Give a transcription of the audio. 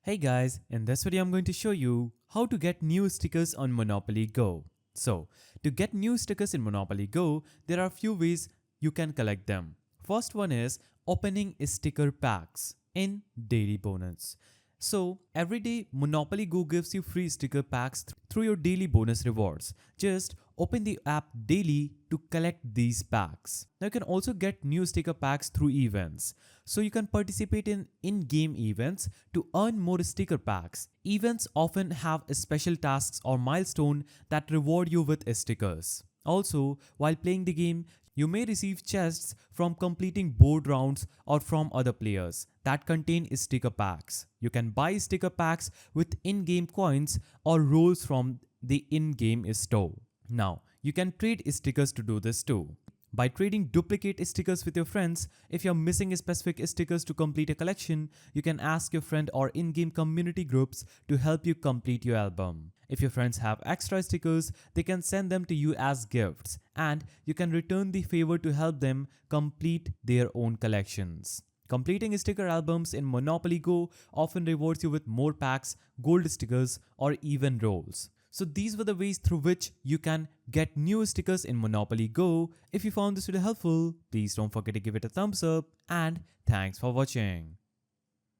Hey guys, in this video I'm going to show you how to get new stickers on Monopoly Go. So, to get new stickers in Monopoly Go, there are a few ways you can collect them. First one is opening sticker packs in Daily Bonus. So, every day Monopoly Go gives you free sticker packs through your daily bonus rewards. Just open the app daily to collect these packs. Now you can also get new sticker packs through events. So you can participate in in-game events to earn more sticker packs. Events often have special tasks or milestone that reward you with stickers. Also, while playing the game, you may receive chests from completing board rounds or from other players that contain sticker packs. You can buy sticker packs with in-game coins or rolls from the in-game store. Now, you can trade stickers to do this too. By trading duplicate stickers with your friends, if you're missing specific stickers to complete a collection, you can ask your friend or in-game community groups to help you complete your album. If your friends have extra stickers, they can send them to you as gifts, and you can return the favor to help them complete their own collections. Completing sticker albums in Monopoly Go often rewards you with more packs, gold stickers, or even rolls. So these were the ways through which you can get new stickers in Monopoly Go. If you found this video helpful, please don't forget to give it a thumbs up, and thanks for watching.